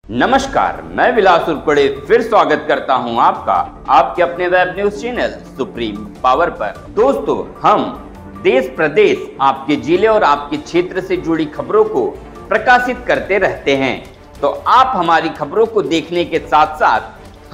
नमस्कार, मैं विलास उर्पड़े फिर स्वागत करता हूं आपका आपके अपने web news channel Supreme Power पर। दोस्तों, हम देश प्रदेश, आपके जिले और आपके क्षेत्र से जुड़ी खबरों को प्रकाशित करते रहते हैं। तो आप हमारी खबरों को देखने के साथ साथ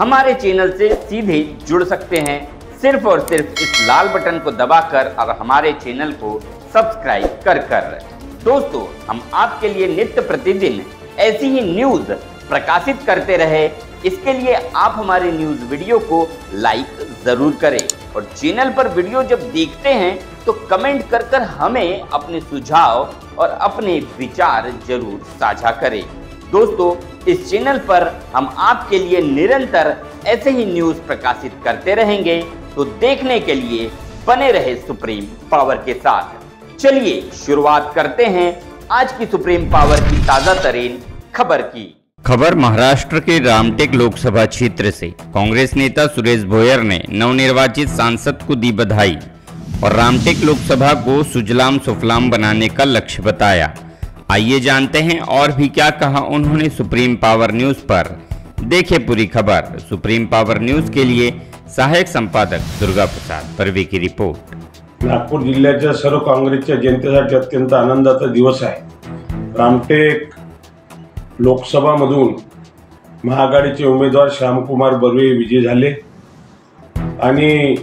हमारे चैनल से सीधे जुड़ सकते हैं, सिर्फ और सिर्फ इस लाल बटन को दबाकर और हमारे चैनल को सब्सक्राइब कर। दोस्तों, हम आपके लिए नित्य प्रतिदिन ऐसी ही न्यूज प्रकाशित करते रहे, इसके लिए आप हमारे न्यूज वीडियो को लाइक जरूर करें और चैनल पर वीडियो जब देखते हैं तो कमेंट कर हमें अपने सुझाव और अपने विचार जरूर साझा करें। दोस्तों, इस चैनल पर हम आपके लिए निरंतर ऐसे ही न्यूज प्रकाशित करते रहेंगे, तो देखने के लिए बने रहे सुप्रीम पावर के साथ। चलिए शुरुआत करते हैं आज की सुप्रीम पावर की ताजा तरीन खबर की। खबर महाराष्ट्र के रामटेक लोकसभा क्षेत्र से। कांग्रेस नेता सुरेश भोयर ने नवनिर्वाचित सांसद को दी बधाई और रामटेक लोकसभा को सुजलाम सुफलाम बनाने का लक्ष्य बताया। आइए जानते हैं और भी क्या कहा उन्होंने सुप्रीम पावर न्यूज पर। देखे पूरी खबर। सुप्रीम पावर न्यूज के लिए सहायक संपादक दुर्गा प्रसाद परवे की रिपोर्ट। नागपूर जिल्ह्याच्या सर्व काँग्रेसच्या जनतेसाठी अत्यंत आनंदाचा दिवस आहे। रामटेक लोकसभा मधून महाआघाडीचे उमेदवार श्यामकुमार बर्वे विजयी झाले आणि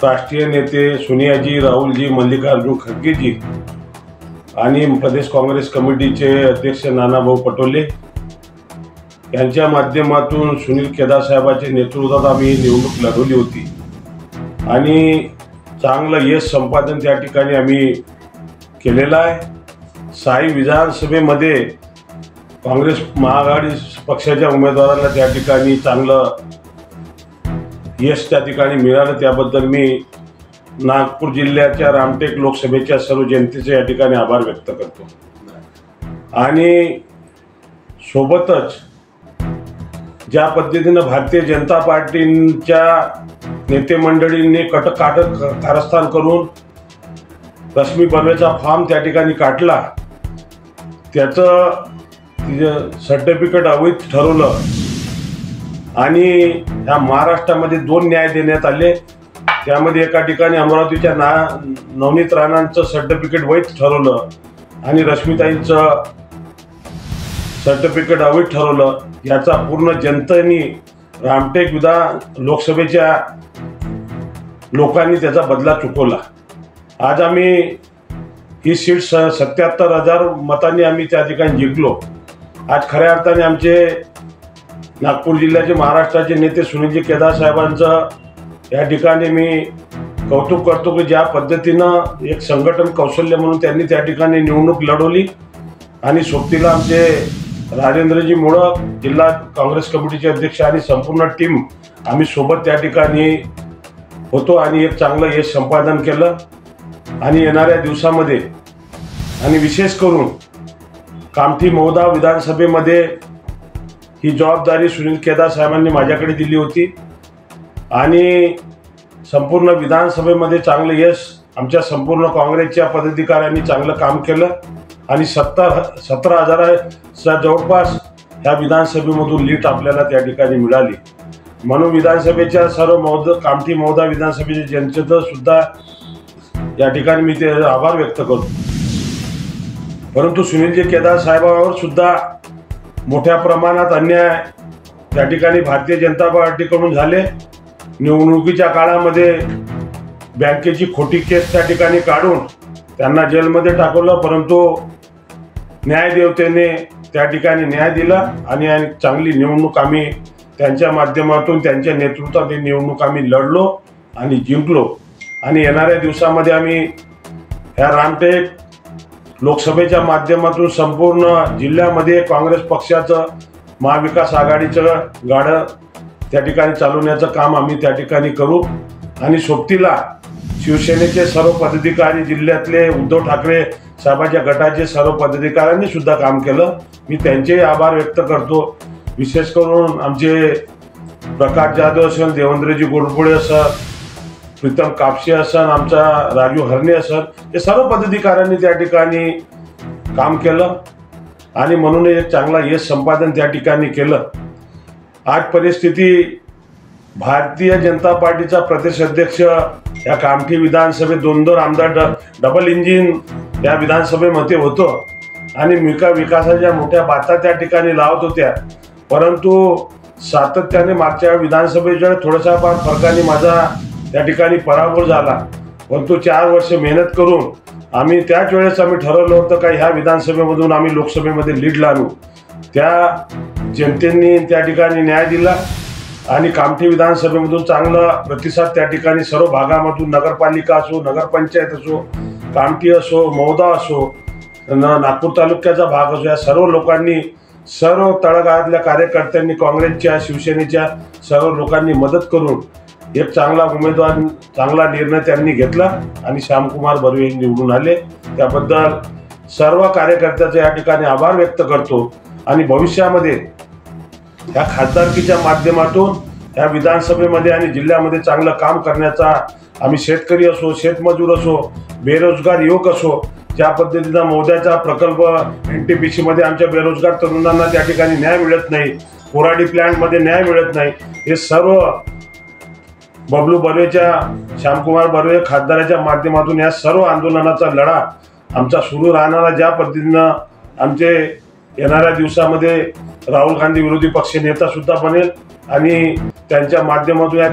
राष्ट्रीय नेते सोनियाजी, राहुलजी, मल्लिकार्जुन खरगेजी आणि प्रदेश काँग्रेस कमिटीचे अध्यक्ष नानाभाऊ पटोले यांच्या माध्यमातून सुनील केदार साहेबांच्या नेतृत्वात आम्ही निवडणूक लढवली होती आणि चांगलं यश संपादन त्या ठिकाणी आम्ही केलेलं आहे। साई विधानसभेमध्ये काँग्रेस महाआघाडी पक्षाच्या उमेदवारांना त्या ठिकाणी चांगलं यश त्या ठिकाणी मिळालं, त्याबद्दल मी नागपूर जिल्ह्याच्या रामटेक लोकसभेच्या सर्व जनतेचे या ठिकाणी आभार व्यक्त करतो। आणि सोबतच ज्या पद्धतीने भारतीय जनता पार्टीच्या नेते मंडळींनी कारस्थान करून रश्मी बर्वेचा फॉर्म त्या ठिकाणी काढला, त्याचं सर्टिफिकेट अवैध ठरवलं आणि या महाराष्ट्रामध्ये 2 न्याय देण्यात आले। त्यामध्ये एका ठिकाणी अमरावतीच्या नवनीत राणांचं सर्टिफिकेट वैध ठरवलं आणि रश्मीताईंचं सर्टिफिकेट अवैध ठरवलं। याचा पूर्ण जनतेने रामटेक विधान लोकसभेच्या लोकांनी त्याचा बदला चुकवला। आज आम्ही ही सीट 77,000 मतांनी आम्ही त्या ठिकाणी जिंकलो। आज खऱ्या अर्थाने आमचे नागपूर जिल्ह्याचे महाराष्ट्राचे नेते सुनीलजी केदार साहेबांचं या ठिकाणी मी कौतुक करतो की ज्या पद्धतीनं एक संघटन कौशल्य म्हणून त्यांनी त्या ठिकाणी निवडणूक लढवली आणि सोबतीला आमचे राजेंद्रजी मोडक, जिल्हा काँग्रेस कमिटीचे अध्यक्ष आणि संपूर्ण टीम आम्ही सोबत त्या ठिकाणी होतो आणि एक चांगलं यश संपादन केलं। आणि येणाऱ्या दिवसामध्ये आणि विशेष करून कामठी मौदा विधानसभेमध्ये ही जबाबदारी सुनील केदार साहेबांनी माझ्याकडे दिली होती आणि संपूर्ण विधानसभेमध्ये चांगलं यश आमच्या संपूर्ण काँग्रेसच्या पदाधिकाऱ्यांनी चांगलं काम केलं आणि 17,000च्या जवळपास ह्या विधानसभेमधून लीड आपल्याला त्या ठिकाणी मिळाली। म्हणून विधानसभेच्या सर्व कामठी मौदा विधानसभेच्या जनतेचं सुद्धा या ठिकाणी मी ते आभार व्यक्त करतो। परंतु सुनीलजी केदार साहेबांवर सुद्धा मोठ्या प्रमाणात अन्याय त्या ठिकाणी भारतीय जनता पार्टीकडून झाले। निवडणुकीच्या काळामध्ये बँकेची खोटी केस त्या ठिकाणी काढून त्यांना जेलमध्ये टाकवलं, परंतु न्यायदेवतेने त्या ठिकाणी न्याय दिला आणि चांगली निवडणूक आम्ही त्यांच्या माध्यमातून त्यांच्या नेतृत्वात ही निवडणूक आम्ही लढलो आणि जिंकलो। आणि येणाऱ्या दिवसामध्ये आम्ही ह्या रामटेक लोकसभेच्या माध्यमातून संपूर्ण जिल्ह्यामध्ये काँग्रेस पक्षाचं महाविकास आघाडीचं गाडं त्या ठिकाणी चालवण्याचं काम आम्ही त्या ठिकाणी करू आणि सोबतीला शिवसेनेचे सर्व पदाधिकारी, जिल्ह्यातले उद्धव ठाकरे साहेबांच्या गटाचे सर्व पदाधिकाऱ्यांनी सुद्धा काम केलं। मी त्यांचे आभार व्यक्त करतो। विशेष करून आमचे प्रकाश जाधव असेल, देवेंद्रजी गोडपुळे असेल, प्रीतम कापसे असेल, आमचा राजू हरणे असेल, हे सर्व पदाधिकाऱ्यांनी त्या ठिकाणी काम केलं आणि म्हणून एक चांगला यश संपादन त्या ठिकाणी केलं. आज परिस्थिती भारतीय जनता पार्टीचा प्रदेश अध्यक्ष या कामठी विधानसभेत 2 आमदार डबल इंजिन या विधानसभेमध्ये होतो आणि विकासाच्या मोठ्या बाता त्या ठिकाणी लावत होत्या. परंतु सातत्याने मागच्या विधानसभेच्या थोड्याशा फरकाने माझा त्या ठिकाणी पराभव झाला. परंतु 4 वर्ष मेहनत करून आम्ही त्याच वेळेस ठरवलं होतं का ह्या विधानसभेमधून आम्ही लोकसभेमध्ये लीडला आणू. त्या जनतेने त्या ठिकाणी न्याय दिला आणि कामठी विधानसभेमधून चांगला प्रतिसाद त्या ठिकाणी सर्व भागामधून, नगरपालिका असो, नगरपंचायत असो, कामठी असो, मौदा असो, नागपूर तालुक्याचा भाग असो, या सर्व लोकांनी, सर्व तळागाळातल्या कार्यकर्त्यांनी, काँग्रेसच्या, शिवसेनेच्या सर्व लोकांनी मदत करून एक चांगला उमेदवार, चांगला निर्णय त्यांनी घेतला आणि श्यामकुमार बर्वे निवडून आले. त्याबद्दल सर्व कार्यकर्त्याचे या ठिकाणी आभार व्यक्त करतो आणि भविष्यामध्ये या खासदारकीच्या माध्यमातून या विधानसभेमध्ये आणि जिल्ह्यामध्ये चांगलं काम करण्याचा आम्ही शेतकरी असो, शेतमजूर असो, बेरोजगार युवक असो, ज्या पद्धतीनं मौद्याचा प्रकल्प NTPC मध्ये आमच्या बेरोजगार तरुणांना त्या ठिकाणी न्याय मिळत नाही, कोराडी प्लॅन्टमध्ये न्याय मिळत नाही, हे सर्व बबलू बर्वेच्या, श्यामकुमार बर्वे खासदाराच्या माध्यमातून या सर्व आंदोलनाचा लढा आमचा सुरू राहणारा. ज्या पद्धतीनं आमचे येणाऱ्या दिवसामध्ये राहुल गांधी विरोधी पक्ष नेता सुद्धा बनेल आणि त्यांच्या माध्यमातून या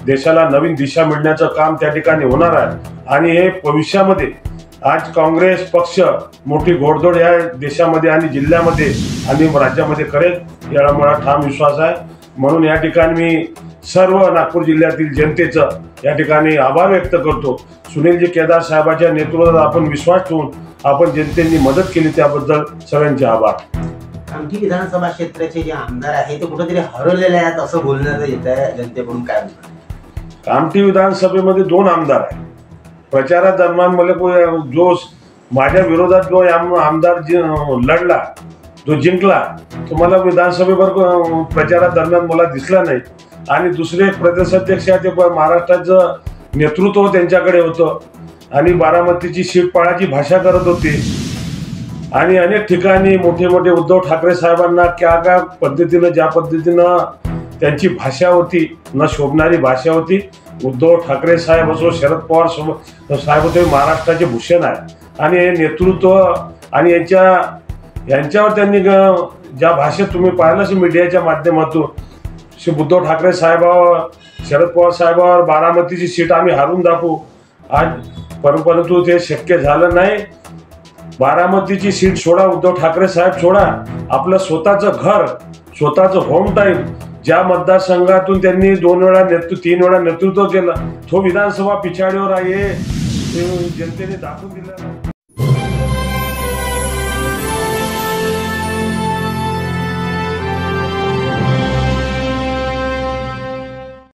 देशाला नवीन दिशा मिळण्याचं काम त्या ठिकाणी होणार आहे. आणि हे भविष्यामध्ये आज काँग्रेस पक्ष मोठी घोडदौड या देशामध्ये आणि जिल्ह्यामध्ये आणि राज्यामध्ये करेल, याला मला ठाम विश्वास आहे. म्हणून या ठिकाणी मी सर्व नागपूर जिल्ह्यातील जनतेचं या ठिकाणी आभार व्यक्त करतो. सुनीलजी केदार साहेबांच्या नेतृत्वात आपण विश्वास ठेवून आपण जनतेने मदत केली, त्याबद्दल सगळ्यांचे आभार. कामठी विधानसभा क्षेत्राचे जे आमदार आहेत ते कुठेतरी हरवलेले आहेत असं बोलण्यात येत आहे, जनतेकडून काय बोलतात? कामठी विधानसभेमध्ये 2 आमदार आहेत. प्रचारादरम्यान मला जो माझ्या विरोधात जो आमदार लढला, जो जिंकला, तो मला विधानसभेवर प्रचारादरम्यान मला दिसला नाही. आणि दुसरे एक प्रदेश अध्यक्ष आहे, ते महाराष्ट्राचं नेतृत्व त्यांच्याकडे होतं आणि बारामतीची सीट पाळाची भाषा करत होते आणि अनेक ठिकाणी मोठे मोठे उद्धव ठाकरे साहेबांना क्या पद्धतीनं, ज्या पद्धतीनं त्यांची भाषा होती, न शोभणारी भाषा होती. उद्धव ठाकरे साहेब असो, शरद पवार साहेब होते, महाराष्ट्राचे भूषण आहे आणि हे नेतृत्व आणि यांच्यावर त्यांनी ज्या भाषेत तुम्ही पाहिलं असेल मीडियाच्या माध्यमातून, उद्धव ठाकरे साहेबावर, शरद पवार साहेबावर बारामतीची सीट आम्ही हारून दाखवू आज, परंतु ते शक्य झालं नाही. बारामतीची सीट सोडा, उद्धव ठाकरे साहेब सोडा, आपलं स्वतःचं घर, स्वतःचं होम टाईम, ज्या मतदारसंघातून त्यांनी 3 वेळा नेतृत्व केलं, तो विधानसभा पिछाडीवर आहे हे जनतेने दाखवून दिलं.